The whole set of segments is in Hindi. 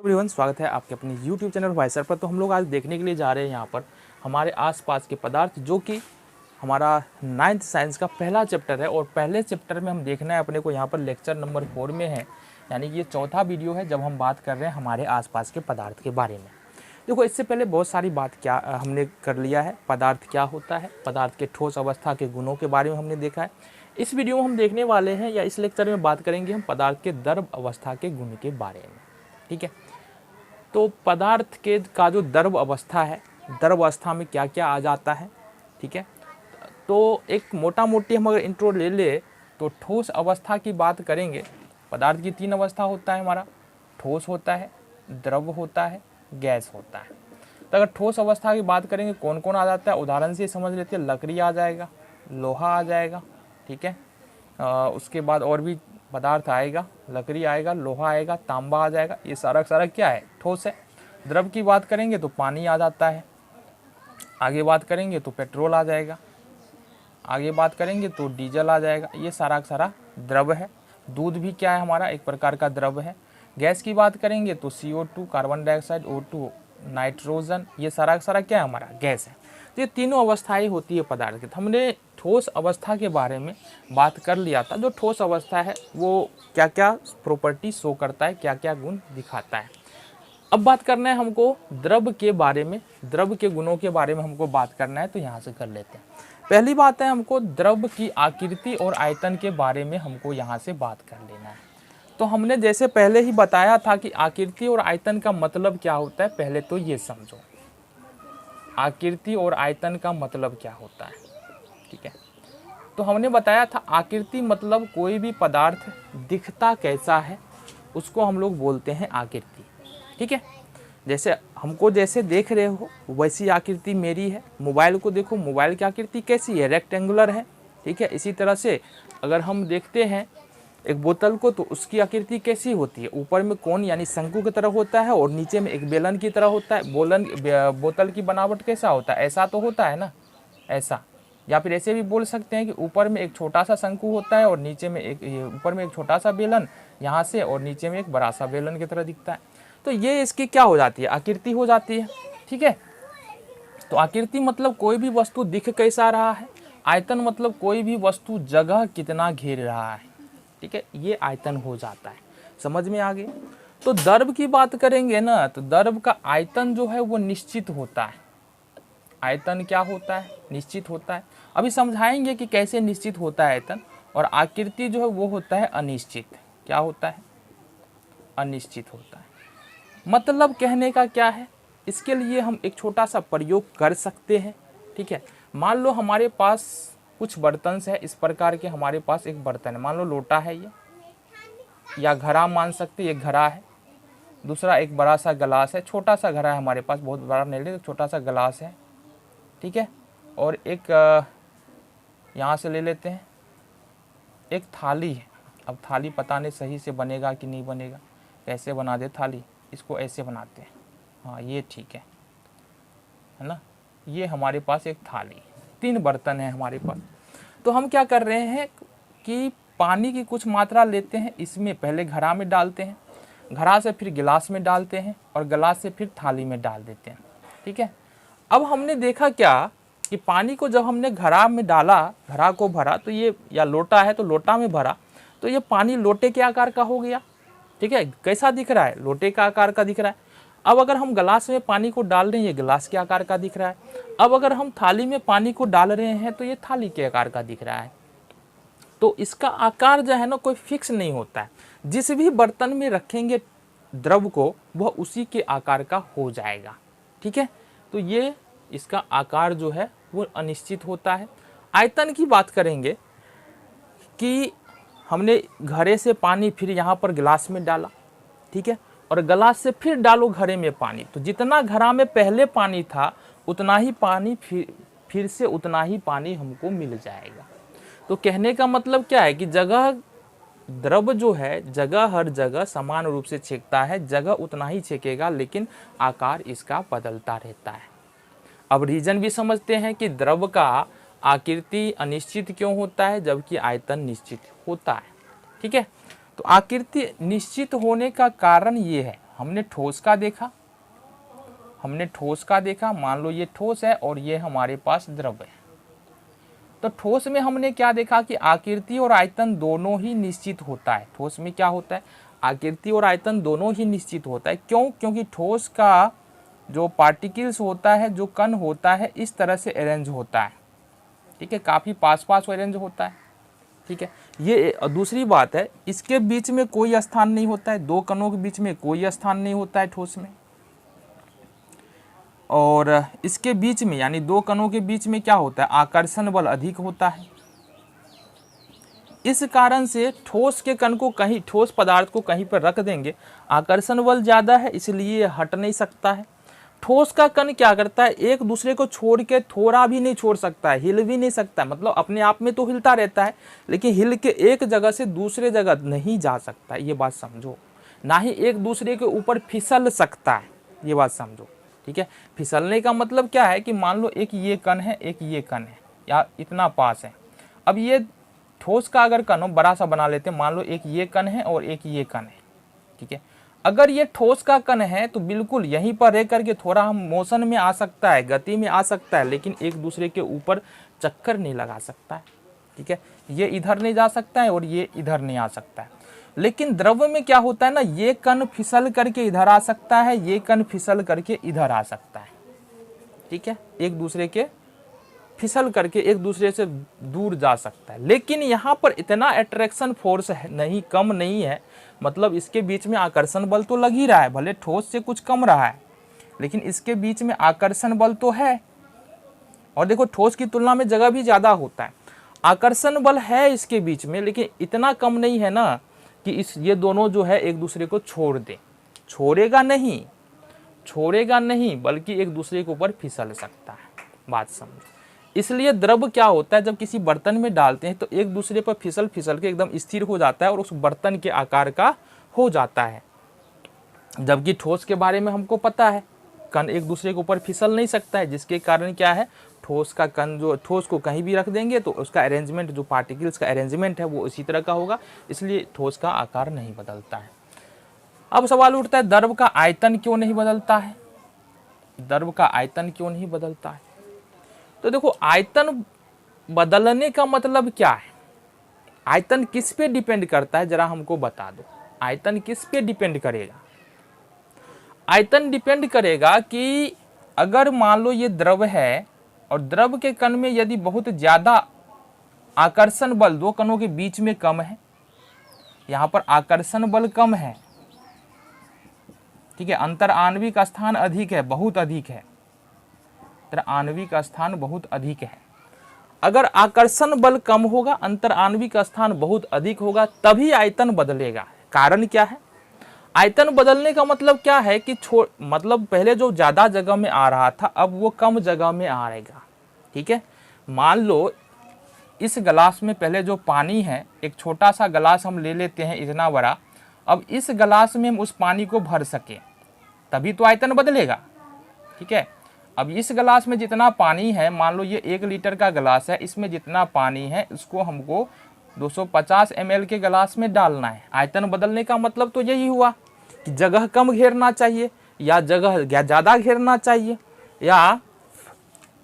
एवरीवन, स्वागत है आपके अपने YouTube चैनल भाई सर पर। तो हम लोग आज देखने के लिए जा रहे हैं यहाँ पर हमारे आसपास के पदार्थ, जो कि हमारा 9th साइंस का पहला चैप्टर है। और पहले चैप्टर में हम देखना है अपने को, यहाँ पर लेक्चर नंबर 4 में है, यानी कि ये चौथा वीडियो है जब हम बात कर रहे हैं हमारे आसपास के पदार्थ के बारे में। देखो, इससे पहले बहुत सारी बात क्या हमने कर लिया है। पदार्थ क्या होता है, पदार्थ के ठोस अवस्था के गुणों के बारे में हमने देखा है। इस वीडियो में हम देखने वाले हैं, या इस लेक्चर में बात करेंगे हम पदार्थ के द्रव अवस्था के गुण के बारे में। ठीक है, तो पदार्थ के का जो द्रव अवस्था है, द्रव अवस्था में क्या क्या आ जाता है। ठीक है, तो एक मोटा मोटी हम अगर इंट्रो ले ले तो ठोस अवस्था की बात करेंगे। पदार्थ की 3 अवस्था होता है हमारा, ठोस होता है, द्रव होता है, गैस होता है। तो अगर ठोस अवस्था की बात करेंगे कौन कौन आ जाता है, उदाहरण से समझ लेते हैं। लकड़ी आ जाएगा, लोहा आ जाएगा, ठीक है। उसके बाद और भी पदार्थ आएगा, लकड़ी आएगा, लोहा आएगा, तांबा आ जाएगा। ये सारा सारा क्या है, ठोस है। द्रव की बात करेंगे तो पानी आ जाता है, आगे बात करेंगे तो पेट्रोल आ जाएगा, आगे बात करेंगे तो डीजल आ जाएगा। ये सारा सारा द्रव है। दूध भी क्या है हमारा, एक प्रकार का द्रव है। गैस की बात करेंगे तो CO2, carbon dioxide, O2, nitrogen, ये सारा सारा क्या है हमारा, गैस है। तो ये तीनों अवस्थाएं होती है पदार्थ की। हमने ठोस अवस्था के बारे में बात कर लिया था। जो ठोस अवस्था है वो क्या क्या प्रॉपर्टी शो करता है, क्या क्या गुण दिखाता है। अब बात करना है हमको द्रव के बारे में, द्रव के गुणों के बारे में हमको बात करना है। तो यहाँ से कर लेते हैं। पहली बात है, हमको द्रव की आकृति और आयतन के बारे में हमको यहाँ से बात कर लेना है। तो हमने जैसे पहले ही बताया था कि आकृति और आयतन का मतलब क्या होता है। पहले तो ये समझो, आकृति और आयतन का मतलब क्या होता है। ठीक है, तो हमने बताया था आकृति मतलब कोई भी पदार्थ दिखता कैसा है उसको हम लोग बोलते हैं आकृति। ठीक है, जैसे हमको जैसे देख रहे हो वैसी आकृति मेरी है। मोबाइल को देखो, मोबाइल की आकृति कैसी है, रेक्टेंगुलर है। ठीक है, इसी तरह से अगर हम देखते हैं एक बोतल को तो उसकी आकृति कैसी होती है, ऊपर में कोन यानी शंकु की तरह होता है और नीचे में एक बेलन की तरह होता है। बोतल की बनावट कैसा होता है, ऐसा तो होता है ना, ऐसा। या फिर ऐसे भी बोल सकते हैं कि ऊपर में एक छोटा सा शंकु होता है और नीचे में ऊपर में एक छोटा सा बेलन यहाँ से, और नीचे में एक बड़ा सा बेलन की तरह दिखता है। तो ये इसकी क्या हो जाती है, आकृति हो जाती है। ठीक है, तो आकृति मतलब कोई भी वस्तु दिख कैसा रहा है। आयतन मतलब कोई भी वस्तु जगह कितना घेर रहा है। ठीक है, ये आयतन हो जाता है। समझ में आ गया। तो द्रव की बात करेंगे ना, तो द्रव का आयतन जो है वो निश्चित होता है। आयतन क्या होता है, निश्चित होता है। अभी समझाएंगे कि कैसे निश्चित होता है आयतन। और आकृति जो है वो होता है अनिश्चित। क्या होता है, अनिश्चित होता है। मतलब कहने का क्या है, इसके लिए हम एक छोटा सा प्रयोग कर सकते हैं। ठीक है, मान लो हमारे पास कुछ बर्तन है, इस प्रकार के हमारे पास एक बर्तन है। मान लो लोटा है ये, या घड़ा मान सकते, ये घड़ा है। दूसरा एक बड़ा सा गिलास है, छोटा सा घड़ा है हमारे पास, बहुत बड़ा नहीं ले, छोटा सा गिलास है। ठीक है, और एक यहाँ से ले लेते हैं, एक थाली है। अब थाली पता नहीं सही से बनेगा कि नहीं बनेगा, कैसे बना दे थाली, इसको ऐसे बनाते हैं। हाँ, ये ठीक है ना। ये हमारे पास एक थाली, 3 बर्तन है हमारे पास। तो हम क्या कर रहे हैं कि पानी की कुछ मात्रा लेते हैं, इसमें पहले घड़ा में डालते हैं, घड़ा से फिर गिलास में डालते हैं, और गिलास से फिर थाली में डाल देते हैं। ठीक है, अब हमने देखा क्या कि पानी को जब हमने घड़ा में डाला, घड़ा को भरा, तो ये, या लोटा है तो लोटा में भरा, तो ये पानी लोटे के आकार का हो गया। ठीक है, कैसा दिख रहा है, लोटे का आकार का दिख रहा है। अब अगर हम गिलास में पानी को डाल रहे हैं, ये गिलास के आकार का दिख रहा है। अब अगर हम थाली में पानी को डाल रहे हैं तो ये थाली के आकार का दिख रहा है। तो इसका आकार जो है ना कोई फिक्स नहीं होता है। जिस भी बर्तन में रखेंगे द्रव को, वह उसी के आकार का हो जाएगा। ठीक है, तो ये इसका आकार जो है वो अनिश्चित होता है। आयतन की बात करेंगे कि हमने घड़े से पानी फिर यहाँ पर गिलास में डाला। ठीक है, और गिलास से फिर डालो घड़े में पानी, तो जितना घड़ा में पहले पानी था उतना ही पानी फिर से उतना ही पानी हमको मिल जाएगा। तो कहने का मतलब क्या है कि जगह, द्रव जो है जगह हर जगह समान रूप से छेकता है, जगह उतना ही छेकेगा, लेकिन आकार इसका बदलता रहता है। अब रीजन भी समझते हैं कि द्रव का आकृति अनिश्चित क्यों होता है जबकि आयतन निश्चित होता है। ठीक है, तो आकृति निश्चित होने का कारण ये है, हमने ठोस का देखा, मान लो ये ठोस है और ये हमारे पास द्रव है। तो ठोस में हमने क्या देखा कि आकृति और आयतन दोनों ही निश्चित होता है। ठोस में क्या होता है, आकृति और आयतन दोनों ही निश्चित होता है। क्यों? क्योंकि ठोस का जो पार्टिकल्स होता है, जो कण होता है, इस तरह से अरेंज होता है, ठीक है, काफ़ी पास पास अरेंज होता है, ठीक है। ये दूसरी बात है, इसके बीच में कोई स्थान नहीं होता है, दो कणों के बीच में कोई स्थान नहीं होता है ठोस में। और इसके बीच में यानी दो कणों के बीच में क्या होता है, आकर्षण बल अधिक होता है। इस कारण से ठोस के कण को कहीं, ठोस पदार्थ को कहीं पर रख देंगे, आकर्षण बल ज़्यादा है इसलिए हट नहीं सकता है। ठोस का कण क्या करता है, एक दूसरे को छोड़ के थोड़ा भी नहीं छोड़ सकता है, हिल भी नहीं सकता है। मतलब अपने आप में तो हिलता रहता है, लेकिन हिल के एक जगह से दूसरे जगह नहीं जा सकता है, ये बात समझो। ना ही एक दूसरे के ऊपर फिसल सकता है, ये बात समझो, ठीक है। फिसलने का मतलब क्या है कि मान लो एक ये कण है, एक ये कण है, या इतना पास है। अब ये ठोस का अगर कण हो, बड़ा सा बना लेते हैं, मान लो एक ये कण है और एक ये कण है, ठीक है। अगर ये ठोस का कण है तो बिल्कुल यहीं पर रह करके थोड़ा हम मोशन में आ सकता है, गति में आ सकता है, लेकिन एक दूसरे के ऊपर चक्कर नहीं लगा सकता है, ठीक है। ये इधर नहीं जा सकता है और ये इधर नहीं आ सकता है। लेकिन द्रव में क्या होता है ना, ये कण फिसल करके इधर आ सकता है, ये कण फिसल करके इधर आ सकता है, ठीक है। एक दूसरे के फिसल करके एक दूसरे से दूर जा सकता है। लेकिन यहाँ पर इतना अट्रैक्शन फोर्स है नहीं, कम नहीं है। मतलब इसके बीच में आकर्षण बल तो लग ही रहा है, भले ठोस से कुछ कम रहा है, लेकिन इसके बीच में आकर्षण बल तो है। और देखो ठोस की तुलना में जगह भी ज़्यादा होता है, आकर्षण बल है इसके बीच में, लेकिन इतना कम नहीं है ना कि ये दोनों जो है एक दूसरे को छोड़ दे। छोड़ेगा नहीं, बल्कि एक दूसरे के ऊपर फिसल सकता है, बात समझो। इसलिए द्रव क्या होता है, जब किसी बर्तन में डालते हैं तो एक दूसरे पर फिसल के एकदम स्थिर हो जाता है और उस बर्तन के आकार का हो जाता है। जबकि ठोस के बारे में हमको पता है, कण एक दूसरे के ऊपर फिसल नहीं सकता है, जिसके कारण क्या है, ठोस का कण जो, ठोस को कहीं भी रख देंगे तो उसका अरेंजमेंट, जो पार्टिकल्स का अरेंजमेंट है वो इसी तरह का होगा, इसलिए ठोस का आकार नहीं बदलता है। अब सवाल उठता है, द्रव का आयतन क्यों नहीं बदलता है? द्रव का आयतन क्यों नहीं बदलता है? तो देखो, आयतन बदलने का मतलब क्या है? आयतन किस पे डिपेंड करता है, जरा हमको बता दो। आयतन किस पे डिपेंड करेगा? आयतन डिपेंड करेगा कि अगर मान लो ये द्रव है और द्रव के कण में यदि बहुत ज्यादा आकर्षण बल दो कणों के बीच में कम है, यहां पर आकर्षण बल कम है, ठीक है, अंतर आणविक स्थान अधिक है, बहुत अधिक है, आणविक स्थान बहुत अधिक है। अगर आकर्षण बल कम होगा, अंतर आणविक स्थान बहुत अधिक होगा, तभी आयतन बदलेगा। कारण क्या है? आयतन बदलने का मतलब क्या है कि मतलब पहले जो ज्यादा जगह में आ रहा था अब वो कम जगह में आएगा, ठीक है। मान लो इस गिलास में पहले जो पानी है, एक छोटा सा गिलास हम ले लेते हैं इतना बड़ा, अब इस गिलास में हम उस पानी को भर सके तभी तो आयतन बदलेगा, ठीक है। अब इस गिलास में जितना पानी है, मान लो ये 1 लीटर का गिलास है, इसमें जितना पानी है इसको हमको 250 ml के गिलास में डालना है। आयतन बदलने का मतलब तो यही हुआ कि जगह कम घेरना चाहिए या जगह ज़्यादा घेरना चाहिए। या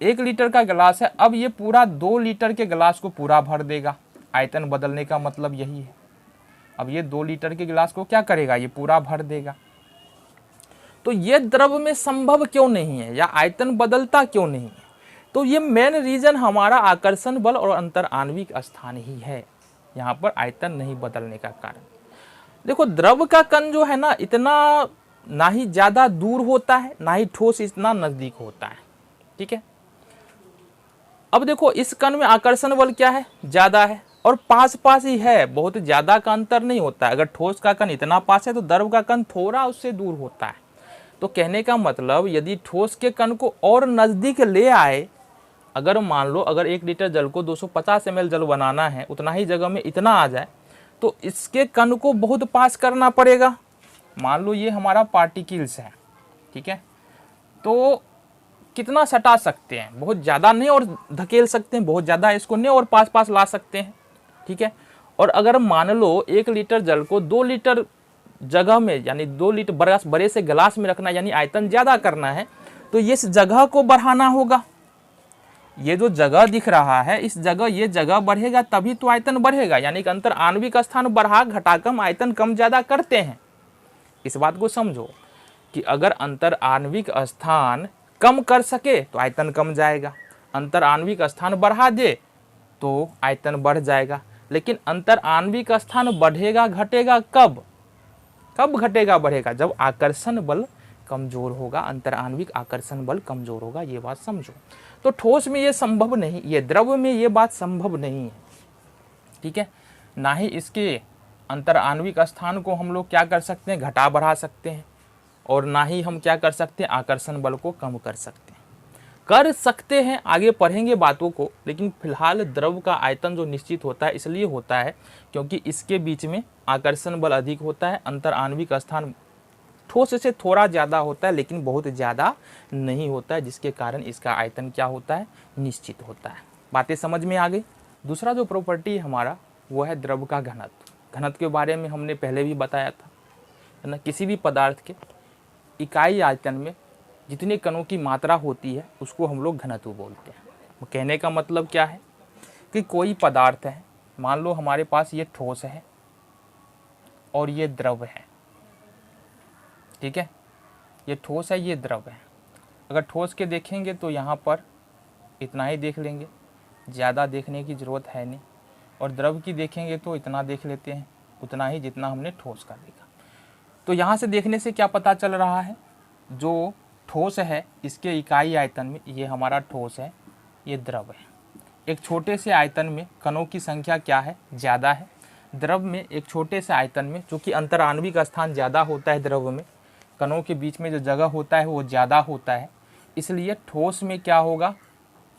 1 लीटर का गिलास है, अब ये पूरा 2 लीटर के गिलास को पूरा भर देगा। आयतन बदलने का मतलब यही है। अब ये 2 लीटर के गिलास को क्या करेगा, ये पूरा भर देगा। तो ये द्रव में संभव क्यों नहीं है या आयतन बदलता क्यों नहीं है? तो ये मेन रीजन हमारा आकर्षण बल और अंतर आणविक स्थान ही है, यहाँ पर आयतन नहीं बदलने का कारण। देखो, द्रव का कण जो है ना, इतना ना ही ज्यादा दूर होता है ना ही ठोस इतना नजदीक होता है, ठीक है। अब देखो, इस कण में आकर्षण बल क्या है, ज्यादा है और पास पास ही है, बहुत ज्यादा का अंतर नहीं होता है। अगर ठोस का कण इतना पास है तो द्रव का कण थोड़ा उससे दूर होता है। तो कहने का मतलब, यदि ठोस के कण को और नजदीक ले आए, अगर मान लो अगर 1 लीटर जल को 250 ml जल बनाना है, उतना ही जगह में इतना आ जाए, तो इसके कण को बहुत पास करना पड़ेगा। मान लो ये हमारा पार्टिकल्स है, ठीक है, तो कितना सटा सकते हैं, बहुत ज़्यादा नहीं और धकेल सकते हैं, बहुत ज़्यादा इसको नहीं और पास पास ला सकते हैं, ठीक है। और अगर मान लो 1 लीटर जल को 2 लीटर जगह में यानी 2 लीटर बड़े से गिलास में रखना यानी आयतन ज़्यादा करना है, तो ये इस जगह को बढ़ाना होगा। ये जो जगह दिख रहा है इस जगह, ये जगह बढ़ेगा तभी तो आयतन बढ़ेगा, यानी कि अंतर आणविक स्थान बढ़ा घटा हम आयतन कम ज़्यादा करते हैं। इस बात को समझो कि अगर अंतर आणविक स्थान कम कर सके तो आयतन कम जाएगा, अंतर आणविक स्थान बढ़ा दे तो आयतन बढ़ जाएगा। लेकिन अंतर आणविक स्थान बढ़ेगा घटेगा कब? कब घटेगा बढ़ेगा? जब आकर्षण बल कमजोर होगा, अंतर आणविक आकर्षण बल कमजोर होगा, ये बात समझो। तो ठोस में ये संभव नहीं, ये द्रव में ये बात संभव नहीं है, ठीक है। ना ही इसके अंतर आणविक स्थान को हम लोग क्या कर सकते हैं, घटा बढ़ा सकते हैं, और ना ही हम क्या कर सकते हैं, आकर्षण बल को कम कर सकते हैं। कर सकते हैं, आगे पढ़ेंगे बातों को, लेकिन फिलहाल द्रव का आयतन जो निश्चित होता है इसलिए होता है क्योंकि इसके बीच में आकर्षण बल अधिक होता है, अंतर आणविक स्थान ठोस से थोड़ा ज़्यादा होता है लेकिन बहुत ज़्यादा नहीं होता है, जिसके कारण इसका आयतन क्या होता है, निश्चित होता है। बातें समझ में आ गई। दूसरा जो प्रॉपर्टी हमारा वो है द्रव का घनत्व। घनत्व के बारे में हमने पहले भी बताया था, है ना। किसी भी पदार्थ के इकाई आयतन में जितने कणों की मात्रा होती है उसको हम लोग घनत्व बोलते हैं। कहने का मतलब क्या है कि कोई पदार्थ है, मान लो हमारे पास ये ठोस है और ये द्रव है, ठीक है। ये ठोस है, ये द्रव है। अगर ठोस के देखेंगे तो यहाँ पर इतना ही देख लेंगे, ज़्यादा देखने की ज़रूरत है नहीं, और द्रव की देखेंगे तो इतना देख लेते हैं, उतना ही जितना हमने ठोस का देखा। तो यहाँ से देखने से क्या पता चल रहा है, जो ठोस है इसके इकाई आयतन में ये हमारा ठोस है, ये द्रव है। एक छोटे से आयतन में कणों की संख्या क्या है, ज़्यादा है। द्रव में एक छोटे से आयतन में, चूँकि अंतर आणविक स्थान ज़्यादा होता है द्रव में, कणों के बीच में जो जगह होता है वो ज़्यादा होता है, इसलिए ठोस में क्या होगा,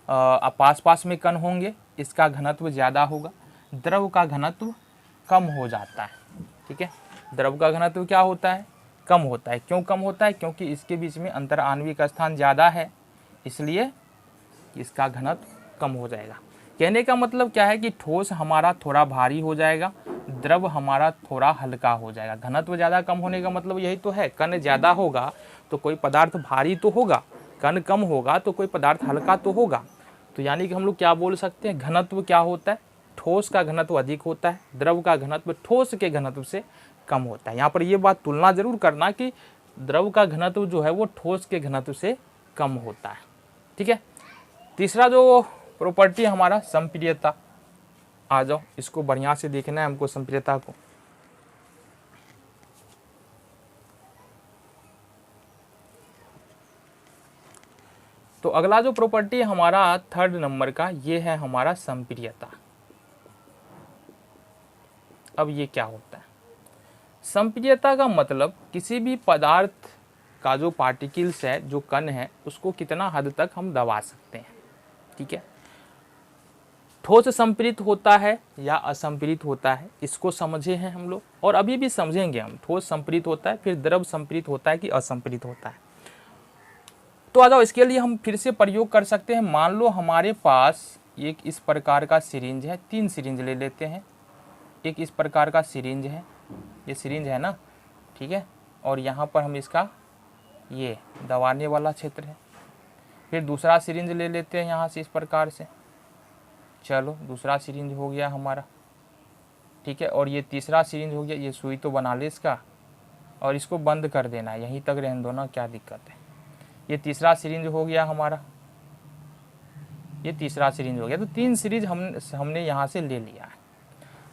पास पास में कण होंगे, इसका घनत्व ज़्यादा होगा, द्रव का घनत्व कम हो जाता है, ठीक है। द्रव का घनत्व क्या होता है, कम होता है। क्यों कम होता है? क्योंकि इसके बीच में अंतर आणविक स्थान ज़्यादा है, इसलिए इसका घनत्व कम हो जाएगा। कहने का मतलब क्या है कि ठोस हमारा थोड़ा भारी हो जाएगा, द्रव हमारा थोड़ा हल्का हो जाएगा। घनत्व ज़्यादा कम होने का मतलब यही तो है, कण ज़्यादा होगा तो कोई पदार्थ भारी तो होगा, कण कम होगा तो कोई पदार्थ हल्का तो होगा। तो यानी कि हम लोग क्या बोल सकते हैं, घनत्व क्या होता है, ठोस का घनत्व अधिक होता है, द्रव का घनत्व ठोस के घनत्व से कम होता है। यहाँ पर ये बात तुलना जरूर करना कि द्रव का घनत्व जो है वो ठोस के घनत्व से कम होता है, ठीक है। तीसरा जो प्रॉपर्टी हमारा संप्रियता, आ जाओ इसको बढ़िया से देखना है हमको, संप्रियता को। तो अगला जो प्रॉपर्टी हमारा 3rd नंबर का ये है हमारा संप्रियता। अब ये क्या होता है, संप्रियता का मतलब किसी भी पदार्थ का जो पार्टिकल्स है, जो कण है, उसको कितना हद तक हम दबा सकते हैं, ठीक है। ठोस संपीड़ित होता है या असंपीड़ित होता है, इसको समझे हैं हम लोग और अभी भी समझेंगे हम। ठोस संपीड़ित होता है, फिर द्रव संपीड़ित होता है कि असंपीड़ित होता है। तो आ जाओ इसके लिए हम फिर से प्रयोग कर सकते हैं। मान लो हमारे पास एक इस प्रकार का सिरिंज है, 3 सिरिंज ले लेते हैं। एक इस प्रकार का सिरिंज है, ये सिरिंज है ना, ठीक है, और यहाँ पर हम इसका ये दबाने वाला क्षेत्र है। फिर दूसरा सिरिंज ले लेते हैं यहाँ से इस प्रकार से, चलो दूसरा सिरिंज हो गया हमारा, ठीक है, और ये तीसरा सिरिंज हो गया। ये सुई तो बना ले इसका, और इसको बंद कर देना है, यहीं तक रहने दो ना, क्या दिक्कत है। ये तीसरा सिरिंज हो गया हमारा, ये तीसरा सिरिंज हो गया। तो 3 सिरिंज हमने यहाँ से ले लिया है।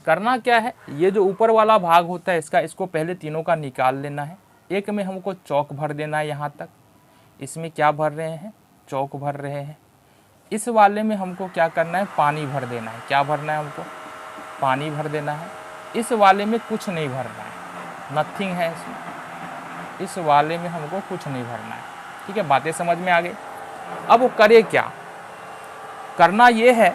करना क्या है, ये जो ऊपर वाला भाग होता है इसका, इसको पहले तीनों का निकाल लेना है। एक में हमको चौक भर देना है यहाँ तक, इसमें क्या भर रहे हैं, चौक भर रहे हैं। इस वाले में हमको क्या करना है, पानी भर देना है। क्या भरना है हमको, पानी भर देना है। इस वाले में कुछ नहीं भरना है, नथिंग है इसमें। इस वाले में हमको कुछ नहीं भरना है, ठीक है। बातें समझ में आ गई। अब वो करे क्या, करना ये है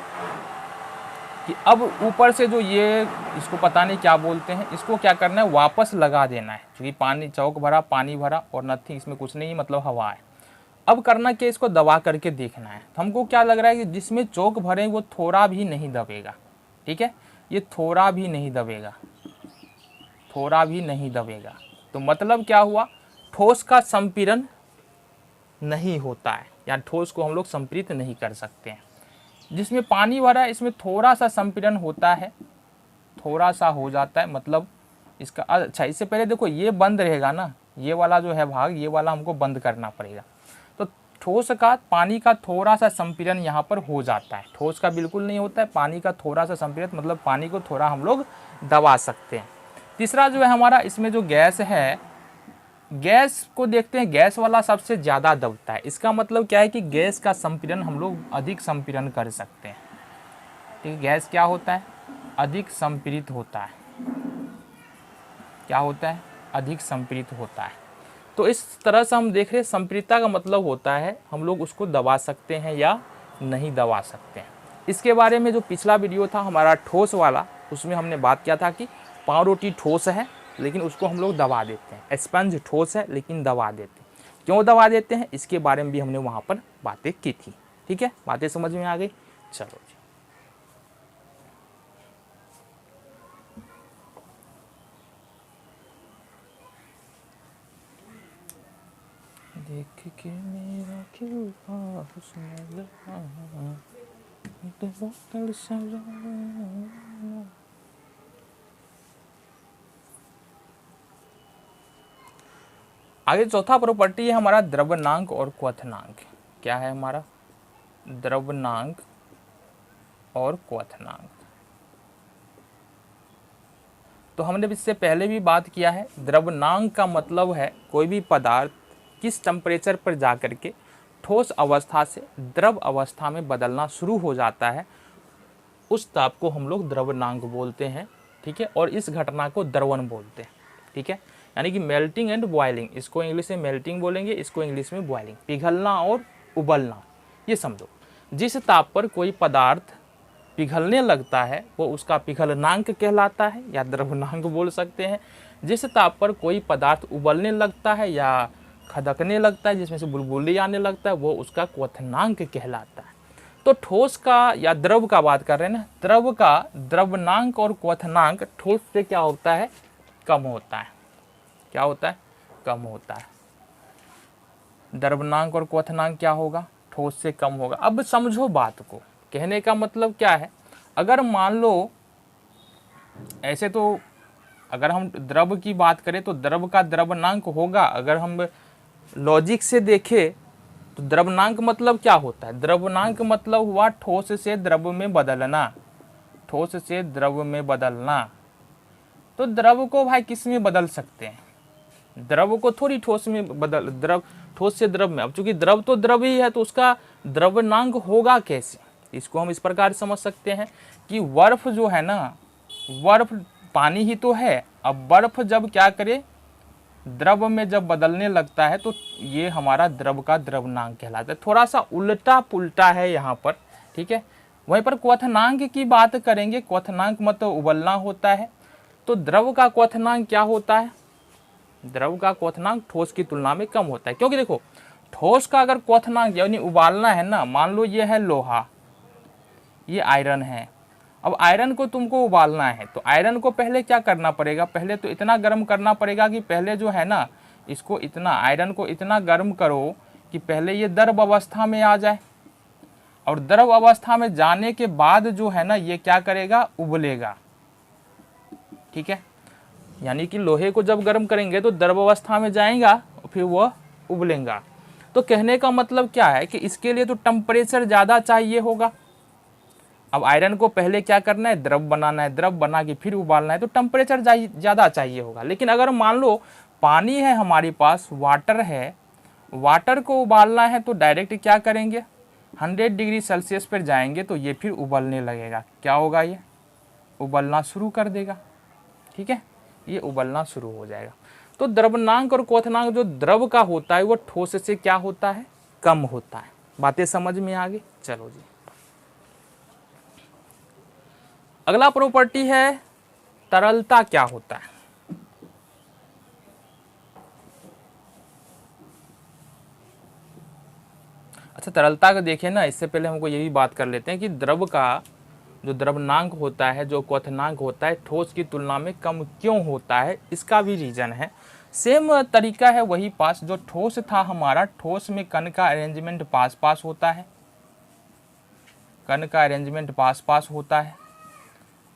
कि अब ऊपर से जो ये, इसको पता नहीं क्या बोलते हैं, इसको क्या करना है, वापस लगा देना है। क्योंकि पानी, चौक भरा, पानी भरा और नथिंग, इसमें कुछ नहीं, मतलब हवा है। अब करना क्या, इसको दबा करके देखना है। तो हमको क्या लग रहा है कि जिसमें चौक भरे वो थोड़ा भी नहीं दबेगा, ठीक है, ये थोड़ा भी नहीं दबेगा, थोड़ा भी नहीं दबेगा। तो मतलब क्या हुआ, ठोस का संपीड़न नहीं होता है, या ठोस को हम लोग संपीड़ित नहीं कर सकते हैं। जिसमें पानी भरा है इसमें थोड़ा सा संपीड़न होता है, थोड़ा सा हो जाता है, मतलब इसका अच्छा। इससे पहले देखो ये बंद रहेगा ना, ये वाला जो है भाग, ये वाला हमको बंद करना पड़ेगा। तो ठोस का, पानी का थोड़ा सा संपीड़न यहाँ पर हो जाता है, ठोस का बिल्कुल नहीं होता है, पानी का थोड़ा सा संपीड़न, मतलब पानी को थोड़ा हम लोग दबा सकते हैं। तीसरा जो है हमारा, इसमें जो गैस है, गैस को देखते हैं, गैस वाला सबसे ज़्यादा दबता है। इसका मतलब क्या है कि गैस का संपीड़न हम लोग अधिक संपीड़न कर सकते हैं। ठीक है, गैस क्या होता है, अधिक संपीड़ित होता है। क्या होता है, अधिक संपीड़ित होता है। तो इस तरह से हम देख रहे हैं, संपीड़ितता का मतलब होता है हम लोग उसको दबा सकते हैं या नहीं दबा सकते हैं। इसके बारे में जो पिछला वीडियो था हमारा ठोस वाला, उसमें हमने बात किया था कि पाव रोटी ठोस है लेकिन उसको हम लोग दबा देते हैं, स्पंज ठोस है लेकिन दबा देते हैं। क्यों दबा देते हैं, इसके बारे में भी हमने वहाँ पर बातें की थी। ठीक है, बातें समझ में आ गई। चलो जी, देख के मेरा क्यों हुस्न लगा, तो बोतल सजा। आगे चौथा प्रॉपर्टी है हमारा द्रव्यनांक और क्वथनांक। क्या है हमारा, द्रव्यनांक और क्वथनांक। तो हमने इससे पहले भी बात किया है, द्रव्यनांक का मतलब है कोई भी पदार्थ किस टेम्परेचर पर जाकर के ठोस अवस्था से द्रव अवस्था में बदलना शुरू हो जाता है, उस ताप को हम लोग द्रव्यनांक बोलते हैं। ठीक है, और इस घटना को द्रवण बोलते हैं। ठीक है, यानी कि मेल्टिंग एंड बॉइलिंग, इसको इंग्लिश में मेल्टिंग बोलेंगे, इसको इंग्लिश में बॉइलिंग, पिघलना और उबलना। ये समझो, जिस ताप पर कोई पदार्थ पिघलने लगता है वो उसका पिघलनांक कहलाता है, या द्रव्यनांक बोल सकते हैं। जिस ताप पर कोई पदार्थ उबलने लगता है या खदकने लगता है, जिसमें से बुलबुली आने लगता है, वो उसका क्वथनांक कहलाता है। तो ठोस का या द्रव का बात कर रहे हैं ना, द्रव का द्रव्यनांक और क्वथनांक ठोस से क्या होता है, कम होता है। क्या होता है, कम होता है। द्रव्यनांक और क्वथनांक क्या होगा, ठोस से कम होगा। अब समझो बात को, कहने का मतलब क्या है, अगर मान लो ऐसे, तो अगर हम द्रव की बात करें तो द्रव का द्रव्यनांक होगा। अगर हम लॉजिक से देखें तो द्रव्यनांक मतलब क्या होता है, द्रव्यनांक मतलब हुआ ठोस से द्रव में बदलना, ठोस से द्रव में बदलना। तो द्रव को भाई किस में बदल सकते हैं, द्रव को थोड़ी ठोस में बदल, द्रव ठोस से द्रव में। अब चूंकि द्रव तो द्रव ही है तो उसका द्रव्यनांक होगा कैसे, इसको हम इस प्रकार समझ सकते हैं कि बर्फ जो है ना, बर्फ पानी ही तो है। अब बर्फ जब क्या करे, द्रव में जब बदलने लगता है तो ये हमारा द्रव का द्रव्यनांक कहलाता है। थोड़ा सा उल्टा पुल्टा है यहाँ पर। ठीक है, वहीं पर क्वथनांक की बात करेंगे, क्वथनांक मतलब उबलना होता है। तो द्रव का क्वथनांक क्या होता है, द्रव का क्वथनांक ठोस की तुलना में कम होता है। क्योंकि देखो, ठोस का अगर क्वथनांक यानी उबालना है ना, मान लो ये है लोहा, ये आयरन है। अब आयरन को तुमको उबालना है तो आयरन को पहले क्या करना पड़ेगा, पहले तो इतना गर्म करना पड़ेगा कि पहले जो है ना, इसको इतना, आयरन को इतना गर्म करो कि पहले ये द्रव अवस्था में आ जाए। और द्रव अवस्था में जाने के बाद जो है ना, ये क्या करेगा, उबलेगा। ठीक है, यानी कि लोहे को जब गर्म करेंगे तो द्रव अवस्था में जाएगा, फिर वह उबलेगा। तो कहने का मतलब क्या है कि इसके लिए तो टेम्परेचर ज़्यादा चाहिए होगा। अब आयरन को पहले क्या करना है, द्रव बनाना है, द्रव बना के फिर उबालना है, तो टेम्परेचर ज़्यादा चाहिए होगा। लेकिन अगर मान लो पानी है हमारे पास, वाटर है, वाटर को उबालना है तो डायरेक्ट क्या करेंगे, 100 डिग्री सेल्सियस पर जाएंगे तो ये फिर उबलने लगेगा। क्या होगा, ये उबलना शुरू कर देगा। ठीक है, ये उबलना शुरू हो जाएगा। तो द्रव्यनांक और क्वथनांक जो द्रव का होता है वो ठोस से क्या होता है, कम होता है। बातें समझ में आ गई। चलो जी, अगला प्रॉपर्टी है तरलता क्या होता है। अच्छा, तरलता को देखें ना, इससे पहले हमको ये भी बात कर लेते हैं कि द्रव का जो द्रव्यनांक होता है, जो क्वथनांक होता है, ठोस की तुलना में कम क्यों होता है, इसका भी रीजन है। सेम तरीका है वही पास, जो ठोस था हमारा, ठोस में कण का अरेंजमेंट पास पास होता है, कण का अरेंजमेंट पास पास होता है,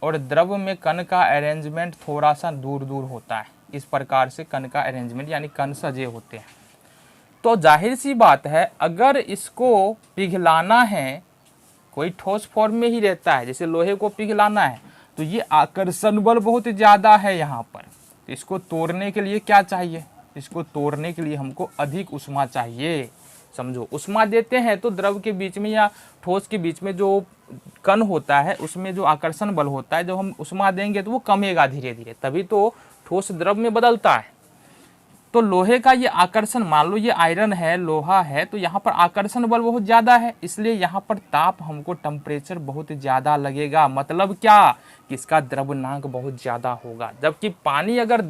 और द्रव में कण का अरेंजमेंट थोड़ा सा दूर दूर होता है। इस प्रकार से कण का अरेंजमेंट यानी कण सजे होते हैं। तो जाहिर सी बात है, अगर इसको पिघलाना है, कोई ठोस फॉर्म में ही रहता है, जैसे लोहे को पिघलाना है, तो ये आकर्षण बल बहुत ज़्यादा है यहाँ पर। तो इसको तोड़ने के लिए क्या चाहिए, इसको तोड़ने के लिए हमको अधिक ऊष्मा चाहिए। समझो, ऊष्मा देते हैं तो द्रव के बीच में या ठोस के बीच में जो कण होता है उसमें जो आकर्षण बल होता है, जब हम ऊष्मा देंगे तो वो कमेगा धीरे धीरे, तभी तो ठोस द्रव में बदलता है। तो लोहे का ये आकर्षण, मान लो ये आयरन है, लोहा है, तो यहाँ पर आकर्षण बल बहुत ज़्यादा है, इसलिए यहाँ पर ताप हमको टेम्परेचर बहुत ज़्यादा लगेगा। मतलब क्या कि इसका द्रव्यनांक बहुत ज़्यादा होगा। जबकि पानी अगर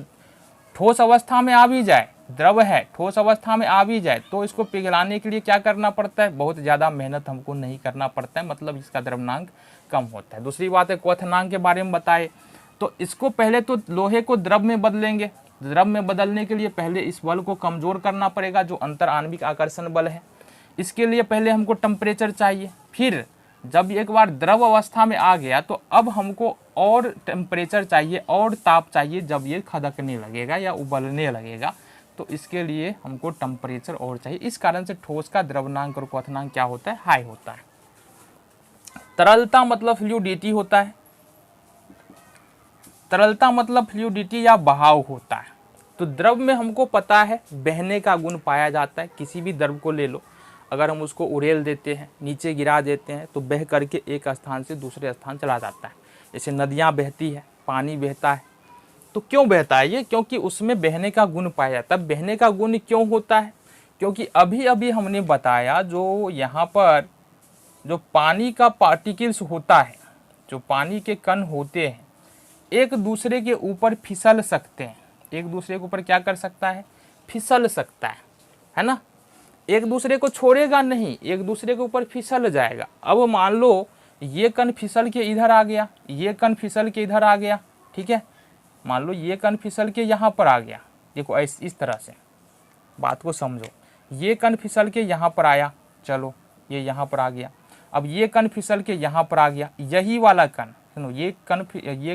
ठोस अवस्था में आ भी जाए, द्रव है ठोस अवस्था में आ भी जाए, तो इसको पिघलाने के लिए क्या करना पड़ता है, बहुत ज़्यादा मेहनत हमको नहीं करना पड़ता है, मतलब इसका द्रव्यनांक कम होता है। दूसरी बात है क्वथनांक के बारे में बताए, तो इसको पहले तो लोहे को द्रव में बदलेंगे। द्रव में बदलने के लिए पहले इस बल को कमज़ोर करना पड़ेगा, जो अंतर आणविक आकर्षण बल है। इसके लिए पहले हमको टेम्परेचर चाहिए, फिर जब एक बार द्रव अवस्था में आ गया तो अब हमको और टेम्परेचर चाहिए और ताप चाहिए, जब ये खदकने लगेगा या उबलने लगेगा, तो इसके लिए हमको टेम्परेचर और चाहिए। इस कारण से ठोस का द्रव्यनांक और क्वथनांक क्या होता है, हाई होता है। तरलता मतलब फ्लूइडिटी होता है, तरलता मतलब फ्लूइडिटी या बहाव होता है। तो द्रव में हमको पता है बहने का गुण पाया जाता है। किसी भी द्रव को ले लो, अगर हम उसको उड़ेल देते हैं, नीचे गिरा देते हैं, तो बह करके एक स्थान से दूसरे स्थान चला जाता है। जैसे नदियाँ बहती है, पानी बहता है, तो क्यों बहता है ये, क्योंकि उसमें बहने का गुण पाया जाता है। बहने का गुण क्यों होता है, क्योंकि अभी अभी हमने बताया जो यहाँ पर जो पानी का पार्टिकल्स होता है, जो पानी के कण होते हैं, एक दूसरे के ऊपर फिसल सकते हैं। एक दूसरे के ऊपर क्या कर सकता है, फिसल सकता है ना। एक दूसरे को छोड़ेगा नहीं, एक दूसरे के ऊपर फिसल जाएगा। अब मान लो ये कण फिसल के इधर आ गया, ये कण फिसल के इधर आ गया, ठीक है। मान लो ये कण फिसल के यहाँ पर आ गया, देखो इस तरह से बात को समझो। ये कण फिसल के यहाँ पर आया, चलो ये यहाँ पर आ गया। अब ये कण फिसल के यहाँ पर आ गया, यही वाला कण सुनो, ये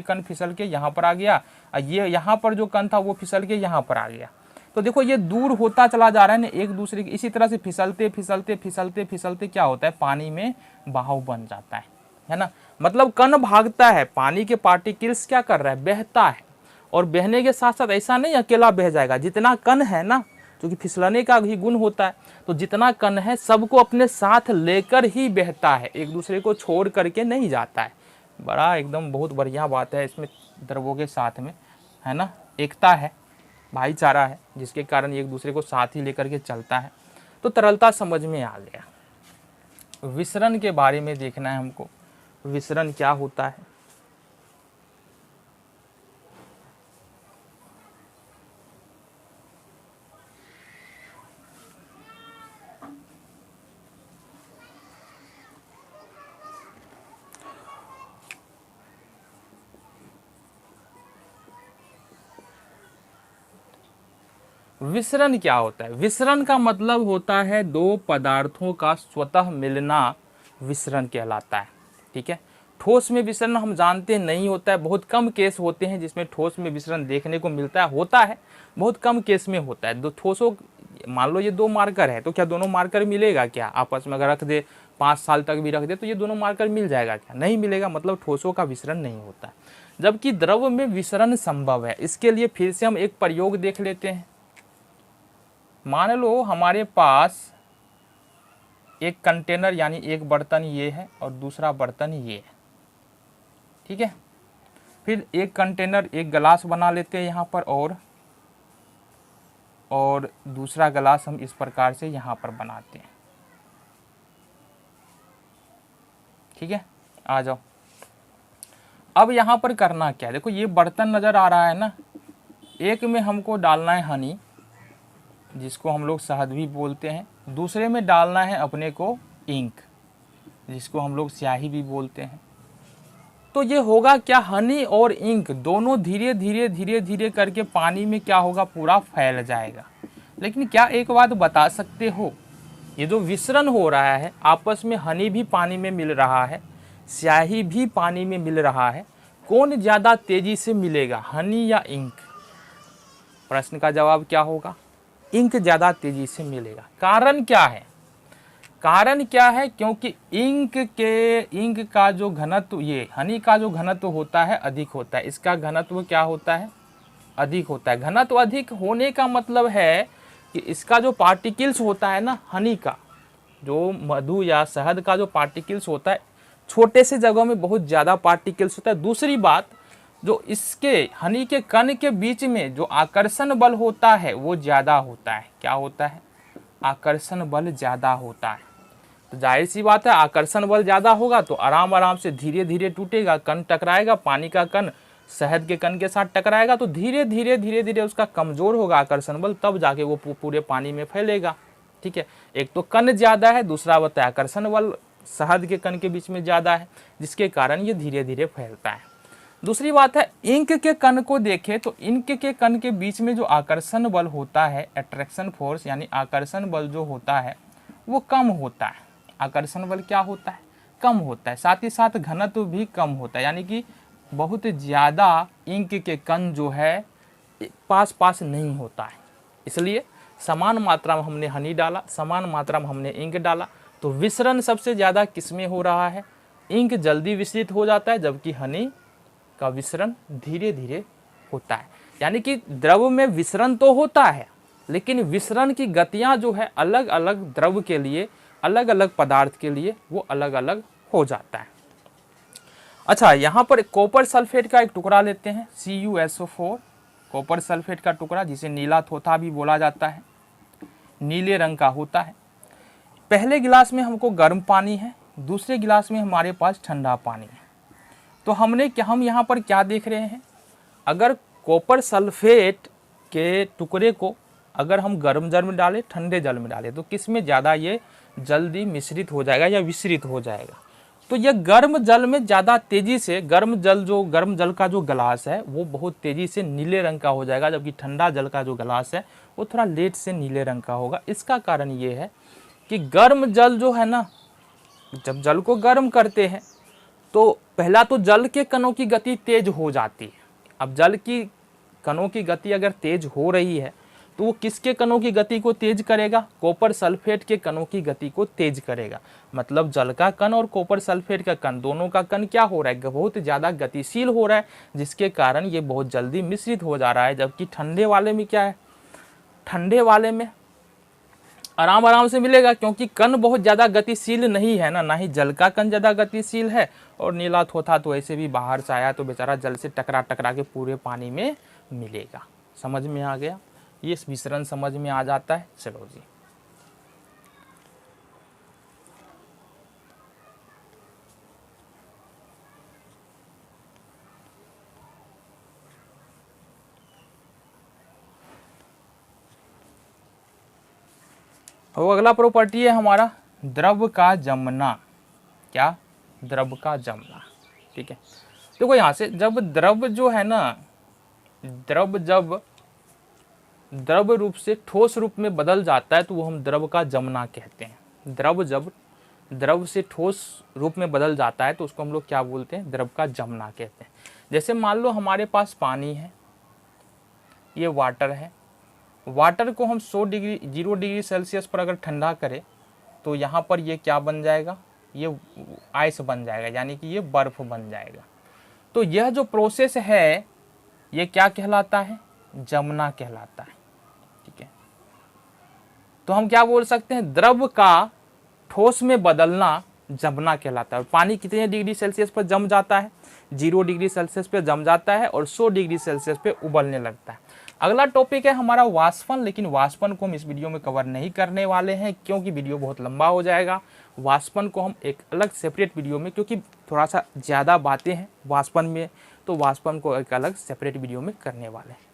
कण फिसल के यहाँ पर आ गया, ये यहाँ पर जो कण था वो फिसल के यहाँ पर आ गया। तो देखो ये दूर होता चला जा रहा है ना एक दूसरे के। इसी तरह से फिसलते फिसलते फिसलते फिसलते क्या होता है, पानी में बहाव बन जाता है ना। मतलब कण भागता है, पानी के पार्टिकल्स क्या कर रहा है, बहता है। और बहने के साथ साथ ऐसा नहीं अकेला बह जाएगा, जितना कण है ना, क्योंकि फिसलने का भी गुण होता है, तो जितना कण है सबको अपने साथ लेकर ही बहता है, एक दूसरे को छोड़ करके नहीं जाता है। बड़ा एकदम बहुत बढ़िया बात है इसमें, द्रवों के साथ में, है ना, एकता है, भाईचारा है, जिसके कारण एक दूसरे को साथ ही लेकर के चलता है। तो तरलता समझ में आ गया। विसरण के बारे में देखना है हमको, विसरण क्या होता है। विसरण क्या होता है, विसरण का मतलब होता है दो पदार्थों का स्वतः मिलना विसरण कहलाता है, ठीक है। ठोस में विसरण हम जानते नहीं होता है, बहुत कम केस होते हैं जिसमें ठोस में विसरण देखने को मिलता है, होता है बहुत कम केस में होता है। दो ठोसों, मान लो ये दो मार्कर है, तो क्या दोनों मार्कर मिलेगा क्या आपस में, अगर रख दे 5 साल तक भी रख दे तो ये दोनों मार्कर मिल जाएगा क्या, नहीं मिलेगा। मतलब ठोसों का विसरण नहीं होता है। जबकि द्रव में विसरण संभव है। इसके लिए फिर से हम एक प्रयोग देख लेते हैं। मान लो हमारे पास एक कंटेनर यानी एक बर्तन ये है और दूसरा बर्तन ये है, ठीक है। फिर एक कंटेनर, एक गिलास बना लेते हैं यहाँ पर, और दूसरा गिलास हम इस प्रकार से यहाँ पर बनाते हैं, ठीक है। आ जाओ, अब यहाँ पर करना क्या है, देखो ये बर्तन नज़र आ रहा है ना, एक में हमको डालना है हनी, जिसको हम लोग शहद भी बोलते हैं। दूसरे में डालना है अपने को इंक, जिसको हम लोग स्याही भी बोलते हैं। तो ये होगा क्या, हनी और इंक दोनों धीरे धीरे धीरे धीरे करके पानी में क्या होगा, पूरा फैल जाएगा। लेकिन क्या एक बात बता सकते हो, ये जो विसरण हो रहा है आपस में, हनी भी पानी में मिल रहा है, स्याही भी पानी में मिल रहा है, कौन ज़्यादा तेजी से मिलेगा, हनी या इंक? प्रश्न का जवाब क्या होगा, इंक ज़्यादा तेजी से मिलेगा। कारण क्या है, कारण क्या है, क्योंकि इंक का जो घनत्व, ये हनी का जो घनत्व होता है अधिक होता है, इसका घनत्व क्या होता है, अधिक होता है। घनत्व अधिक होने का मतलब है कि इसका जो पार्टिकल्स होता है ना, हनी का जो मधु या शहद का जो पार्टिकल्स होता है, छोटे से जगहों में बहुत ज़्यादा पार्टिकल्स होता है। दूसरी बात, जो इसके हनी के कण के बीच में जो आकर्षण बल होता है वो ज़्यादा होता है। क्या होता है, आकर्षण बल ज़्यादा होता है। तो जाहिर सी बात है, आकर्षण बल ज़्यादा होगा तो आराम आराम से धीरे धीरे टूटेगा, कण टकराएगा, पानी का कण शहद के कण के साथ टकराएगा तो धीरे धीरे धीरे धीरे उसका कमज़ोर होगा आकर्षण बल, तब जाके वो पूरे पानी में फैलेगा। ठीक है, एक तो कण ज़्यादा है, दूसरा बताया आकर्षण बल शहद के कण के बीच में ज़्यादा है, जिसके कारण ये धीरे धीरे फैलता है। दूसरी बात है, इंक के कण को देखें तो इंक के कण के बीच में जो आकर्षण बल होता है, अट्रैक्शन फोर्स यानी आकर्षण बल जो होता है वो कम होता है। आकर्षण बल क्या होता है, कम होता है, साथ ही साथ घनत्व भी कम होता है, यानी कि बहुत ज़्यादा इंक के कण जो है पास पास नहीं होता है। इसलिए समान मात्रा में हमने हनी डाला, समान मात्रा में हमने इंक डाला, तो विसरण सबसे ज़्यादा किस में हो रहा है, इंक जल्दी विसरित हो जाता है, जबकि हनी का विसरण धीरे धीरे होता है। यानी कि द्रव में विसरण तो होता है, लेकिन विसरण की गतियाँ जो है अलग अलग द्रव के लिए, अलग अलग पदार्थ के लिए वो अलग अलग हो जाता है। अच्छा, यहाँ पर कॉपर सल्फेट का एक टुकड़ा लेते हैं, CuSO4, कॉपर सल्फेट का टुकड़ा जिसे नीला थोथा भी बोला जाता है, नीले रंग का होता है। पहले गिलास में हमको गर्म पानी है, दूसरे गिलास में हमारे पास ठंडा पानी है। तो हम यहाँ पर क्या देख रहे हैं, अगर कॉपर सल्फेट के टुकड़े को अगर हम गर्म जल में डालें, ठंडे जल में डालें, तो किस में ज़्यादा ये जल्दी मिश्रित हो जाएगा या विसरित हो जाएगा। तो यह गर्म जल में ज़्यादा तेज़ी से, गर्म जल का जो गिलास है वो बहुत तेज़ी से नीले रंग का हो जाएगा, जबकि ठंडा जल का जो गिलास है वो थोड़ा लेट से नीले रंग का होगा। इसका कारण ये है कि गर्म जल जो है ना, जब जल को गर्म करते हैं तो पहला तो जल के कणों की गति तेज हो जाती है। अब जल की कणों की गति अगर तेज हो रही है तो वो किसके कणों की गति को तेज करेगा, कॉपर सल्फेट के कणों की गति को तेज करेगा। मतलब जल का कण और कॉपर सल्फेट का कण, दोनों का कण क्या हो रहा है, बहुत ज़्यादा गतिशील हो रहा है, जिसके कारण ये बहुत जल्दी मिश्रित हो जा रहा है। जबकि ठंडे वाले में क्या है, ठंडे वाले में आराम आराम से मिलेगा, क्योंकि कण बहुत ज़्यादा गतिशील नहीं है ना ही जल का कण ज़्यादा गतिशील है, और नीला थोथा तो ऐसे भी बाहर से आया तो बेचारा जल से टकरा टकरा के पूरे पानी में मिलेगा। समझ में आ गया, ये विसरण समझ में आ जाता है। चलो जी, और अगला प्रॉपर्टी है हमारा द्रव का जमना। क्या, द्रव का जमना। ठीक है, देखो यहाँ से जब द्रव जो है ना, द्रव जब द्रव रूप से ठोस रूप में बदल जाता है तो वो हम द्रव का जमना कहते हैं। द्रव जब द्रव से ठोस रूप में बदल जाता है तो उसको हम लोग क्या बोलते हैं, द्रव का जमना कहते हैं। जैसे मान लो हमारे पास पानी है, ये वाटर है, वाटर को हम 0 डिग्री सेल्सियस पर अगर ठंडा करें तो यहाँ पर ये क्या बन जाएगा, ये आइस बन जाएगा, यानी कि ये बर्फ बन जाएगा। तो यह जो प्रोसेस है ये क्या कहलाता है, जमना कहलाता है। ठीक है, तो हम क्या बोल सकते हैं, द्रव का ठोस में बदलना जमना कहलाता है। पानी कितने डिग्री सेल्सियस पर जम जाता है, 0 डिग्री सेल्सियस पे जम जाता है और 100 डिग्री सेल्सियस पे उबलने लगता है। अगला टॉपिक है हमारा वाष्पन, लेकिन वाष्पन को हम इस वीडियो में कवर नहीं करने वाले हैं क्योंकि वीडियो बहुत लंबा हो जाएगा। वाष्पन को हम एक अलग सेपरेट वीडियो में, क्योंकि थोड़ा सा ज़्यादा बातें हैं वाष्पन में, तो वाष्पन को एक अलग सेपरेट वीडियो में करने वाले हैं।